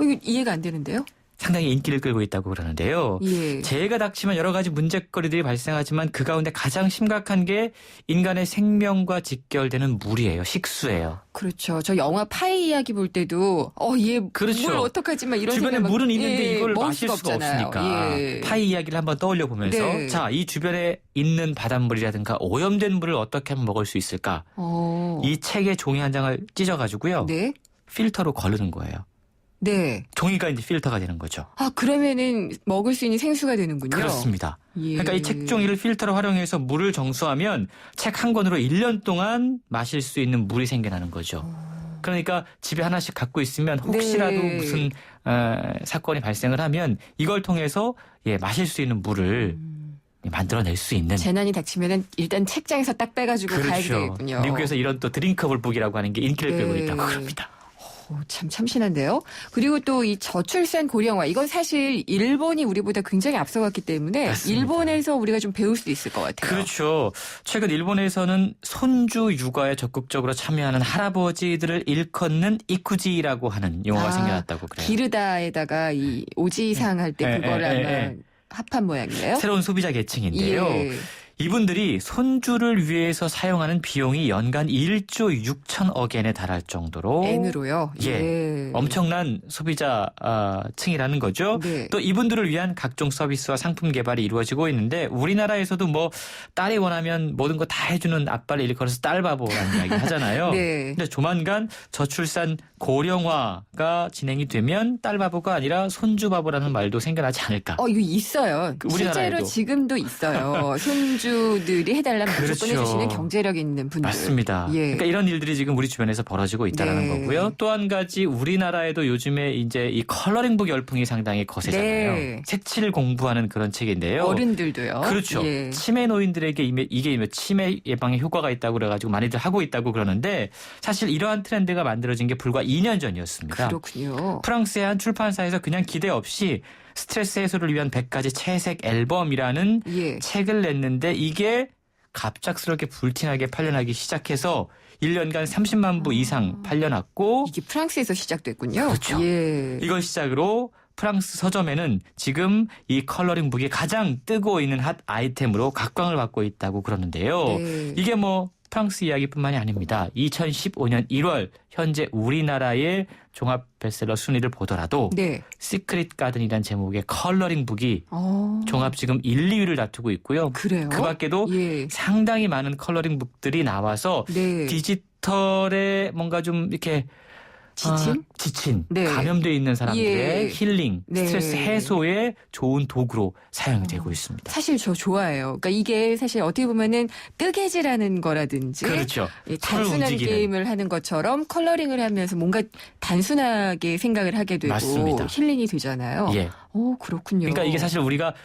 이거 이해가 안 되는데요. 상당히 인기를 끌고 있다고 그러는데요. 예. 재해가 닥치면 여러 가지 문제거리들이 발생하지만 그 가운데 가장 심각한 게 인간의 생명과 직결되는 물이에요. 식수예요. 그렇죠. 저 영화 파이 이야기 볼 때도 얘 그렇죠. 물 어떡하지만 이런 주변에 생각만- 물은 있는데 이걸 먹을 마실 수가 없잖아요. 없으니까 예. 파이 이야기를 한번 떠올려 보면서 네. 자, 이 주변에 있는 바닷물이라든가 오염된 물을 어떻게 하면 먹을 수 있을까? 이 책의 종이 한 장을 찢어가지고요. 네. 필터로 거르는 거예요. 네. 종이가 이제 필터가 되는 거죠. 그러면은 먹을 수 있는 생수가 되는군요. 그렇습니다. 예. 그러니까 이 책종이를 필터로 활용해서 물을 정수하면 책 한 권으로 1년 동안 마실 수 있는 물이 생겨나는 거죠. 그러니까 집에 하나씩 갖고 있으면 혹시라도 네. 무슨 사건이 발생을 하면 이걸 통해서 마실 수 있는 물을 만들어낼 수 있는. 재난이 닥치면은 일단 책장에서 딱 빼가지고 가야 되겠군요. 미국에서 이런 또 드링커블 북이라고 하는 게 인기를 끌고 네. 있다고 합니다. 참 참신한데요. 그리고 또 이 저출산 고령화 이건 사실 일본이 우리보다 굉장히 앞서갔기 때문에 맞습니다. 일본에서 우리가 좀 배울 수 있을 것 같아요. 그렇죠. 최근 일본에서는 손주 육아에 적극적으로 참여하는 할아버지들을 일컫는 이쿠지라고 하는 용어가 생겨났다고 그래요. 기르다에다가 이 오지상 할 때 그거를 아마 합한 모양이에요. 새로운 소비자 계층인데요. 예. 이분들이 손주를 위해서 사용하는 비용이 연간 1조 6천억 엔에 달할 정도로 N으로요? 예. 엄청난 소비자 층이라는 거죠. 네. 또 이분들을 위한 각종 서비스와 상품 개발이 이루어지고 있는데 우리나라에서도 뭐 딸이 원하면 모든 거 다 해주는 아빠를 일컬어서 딸바보라는 이야기 하잖아요. 네. 근데 조만간 저출산 고령화가 진행이 되면 딸바보가 아니라 손주바보라는 말도 생겨나지 않을까. 이거 있어요. 우리나라에도. 실제로 지금도 있어요. 손주들이 해달라면 무조건 그렇죠. 해주시는 경제력 있는 분들. 맞습니다. 예. 그러니까 이런 일들이 지금 우리 주변에서 벌어지고 있다는 네. 거고요. 또 한 가지 우리나라에도 요즘에 이제 이 컬러링북 열풍이 상당히 거세잖아요. 네. 색칠 공부하는 그런 책인데요. 어른들도요. 그렇죠. 예. 치매 노인들에게 이게 치매 예방에 효과가 있다고 그래가지고 많이들 하고 있다고 그러는데 사실 이러한 트렌드가 만들어진 게 불과 2년 전이었습니다. 그렇군요. 프랑스의 한 출판사에서 그냥 기대 없이 스트레스 해소를 위한 100가지 채색 앨범이라는 책을 냈는데 이게 갑작스럽게 불티나게 팔려나기 시작해서 1년간 30만 부 이상 팔려났고 이게 프랑스에서 시작됐군요. 그렇죠. 예. 이걸 시작으로 프랑스 서점에는 지금 이 컬러링북이 가장 뜨고 있는 핫 아이템으로 각광을 받고 있다고 그러는데요. 네. 이게 뭐 프랑스 이야기뿐만이 아닙니다. 2015년 1월 현재 우리나라의 종합 베스트셀러 순위를 보더라도 시크릿 가든이라는 제목의 컬러링북이 종합 지금 1, 2위를 다투고 있고요. 그래요? 그 밖에도 상당히 많은 컬러링북들이 나와서 디지털에 뭔가 좀 이렇게 지친 감염되어 있는 사람들의 힐링, 스트레스 해소에 좋은 도구로 사용이 되고 있습니다. 사실 저 좋아해요. 그러니까 이게 사실 어떻게 보면은 뜨개질하는 거라든지 그렇죠. 단순한 움직이는. 게임을 하는 것처럼 컬러링을 하면서 뭔가 단순하게 생각을 하게 되고 맞습니다. 힐링이 되잖아요. 예. 그렇군요. 그러니까 이게 사실 우리가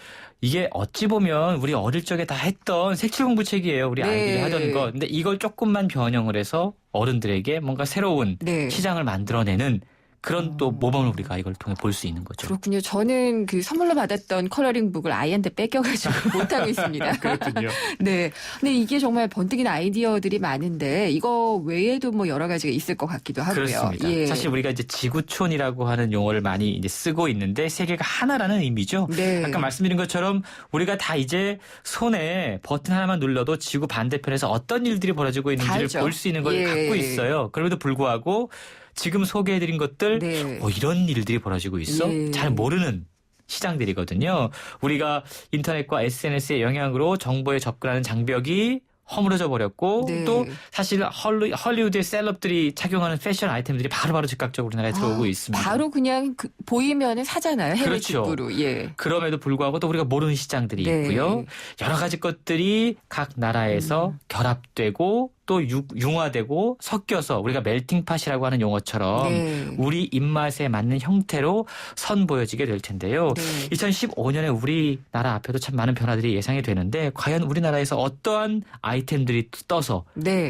이게 어찌 보면 우리 어릴 적에 다 했던 색칠 공부책이에요. 우리 아이들이 하던 거. 근데 이걸 조금만 변형을 해서 어른들에게 뭔가 새로운 시장을 만들어내는 그런 또 모범을 우리가 이걸 통해 볼 수 있는 거죠. 그렇군요. 저는 그 선물로 받았던 컬러링북을 아이한테 뺏겨가지고 못하고 있습니다. 그렇군요. 네. 근데 이게 정말 번뜩이는 아이디어들이 많은데 이거 외에도 뭐 여러 가지가 있을 것 같기도 하고요. 그렇습니다. 예. 사실 우리가 이제 지구촌이라고 하는 용어를 많이 이제 쓰고 있는데 세계가 하나라는 의미죠. 아까 말씀드린 것처럼 우리가 다 이제 손에 버튼 하나만 눌러도 지구 반대편에서 어떤 일들이 벌어지고 있는지를 볼 수 있는 걸 갖고 있어요. 그럼에도 불구하고 지금 소개해드린 것들 이런 일들이 벌어지고 있어? 잘 모르는 시장들이거든요. 우리가 인터넷과 SNS의 영향으로 정보에 접근하는 장벽이 허물어져 버렸고 또 사실 헐리우드의 셀럽들이 착용하는 패션 아이템들이 바로바로 즉각적으로 우리나라에 들어오고 있습니다. 바로 그냥 보이면은 사잖아요. 해외 그렇죠. 직구로. 그럼에도 불구하고 또 우리가 모르는 시장들이 있고요. 여러 가지 것들이 각 나라에서 결합되고 또 융화되고 섞여서 우리가 멜팅팟이라고 하는 용어처럼 우리 입맛에 맞는 형태로 선보여지게 될 텐데요. 2015년에 우리나라 앞에도 참 많은 변화들이 예상이 되는데 과연 우리나라에서 어떠한 아이템들이 떠서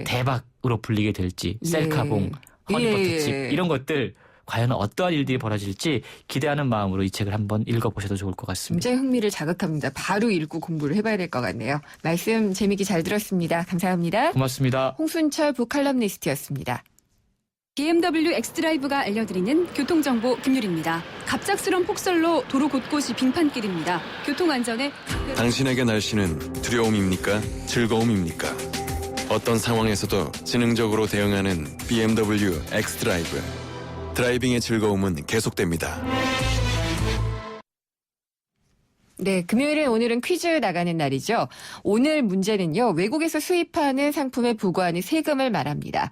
대박으로 불리게 될지 셀카봉, 허니버터칩 이런 것들 과연 어떠한 일들이 벌어질지 기대하는 마음으로 이 책을 한번 읽어보셔도 좋을 것 같습니다. 굉장히 흥미를 자극합니다. 바로 읽고 공부를 해봐야 될 것 같네요. 말씀 재미있게 잘 들었습니다. 감사합니다. 고맙습니다. 홍순철 북칼럼니스트였습니다. BMW 엑스드라이브가 알려드리는 교통정보 김유리입니다. 갑작스런 폭설로 도로 곳곳이 빙판길입니다. 교통안전에 당신에게 날씨는 두려움입니까? 즐거움입니까? 어떤 상황에서도 지능적으로 대응하는 BMW 엑스드라이브. 드라이빙의 즐거움은 계속됩니다. 네, 금요일에 오늘은 퀴즈 나가는 날이죠. 오늘 문제는요, 외국에서 수입하는 상품에 부과하는 세금을 말합니다.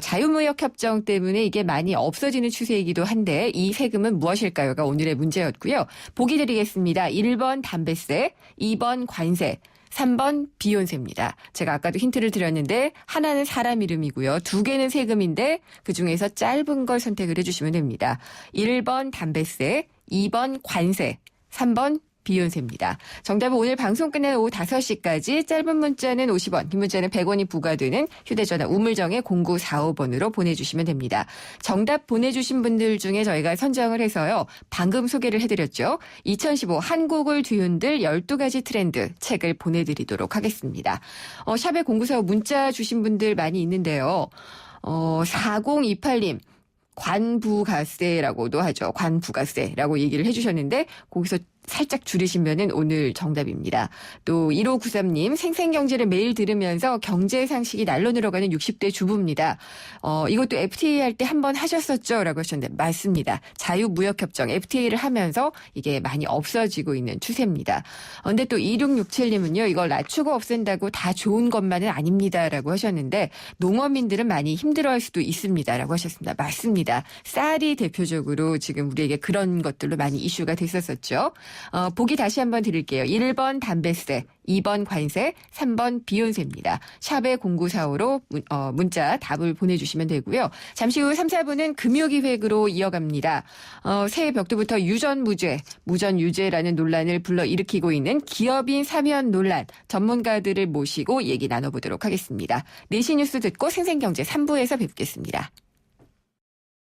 자유무역협정 때문에 이게 많이 없어지는 추세이기도 한데 이 세금은 무엇일까요가 오늘의 문제였고요. 보기 드리겠습니다. 1번 담배세, 2번 관세, 3번 비욘세입니다. 제가 아까도 힌트를 드렸는데 하나는 사람 이름이고요. 2개는 세금인데 그중에서 짧은 걸 선택을 해주시면 됩니다. 1번 담배세, 2번 관세, 3번 비욘세입니다. 정답은 오늘 방송 끝난 오후 5시까지 짧은 문자는 50원, 긴 문자는 100원이 부과되는 휴대전화 우물정의 0945번으로 보내주시면 됩니다. 정답 보내주신 분들 중에 저희가 선정을 해서요. 방금 소개를 해드렸죠. 2015 한국을 뒤흔들 12가지 트렌드 책을 보내드리도록 하겠습니다. 샵에 0945 문자 주신 분들 많이 있는데요. 4028님. 관부가세라고도 하죠. 관부가세라고 얘기를 해주셨는데 거기서 살짝 줄이시면은 오늘 정답입니다. 또 1593님 생생경제를 매일 들으면서 경제 상식이 날로 늘어가는 60대 주부입니다. 이것도 FTA 할 때 한번 하셨었죠? 라고 하셨는데 맞습니다. 자유무역협정 FTA를 하면서 이게 많이 없어지고 있는 추세입니다. 근데 또 2667님은요. 이걸 낮추고 없앤다고 다 좋은 것만은 아닙니다. 라고 하셨는데 농어민들은 많이 힘들어할 수도 있습니다. 라고 하셨습니다. 맞습니다. 쌀이 대표적으로 지금 우리에게 그런 것들로 많이 이슈가 됐었었죠. 보기 다시 한번 드릴게요. 1번 담배세, 2번 관세, 3번 비욘세입니다. 샵의 0945로 문자 답을 보내주시면 되고요. 잠시 후 3, 4분은 금요기획으로 이어갑니다. 새해 벽두부터 유전무죄, 무전유죄라는 논란을 불러일으키고 있는 기업인 사면 논란 전문가들을 모시고 얘기 나눠보도록 하겠습니다. 4시 뉴스 듣고 생생경제 3부에서 뵙겠습니다.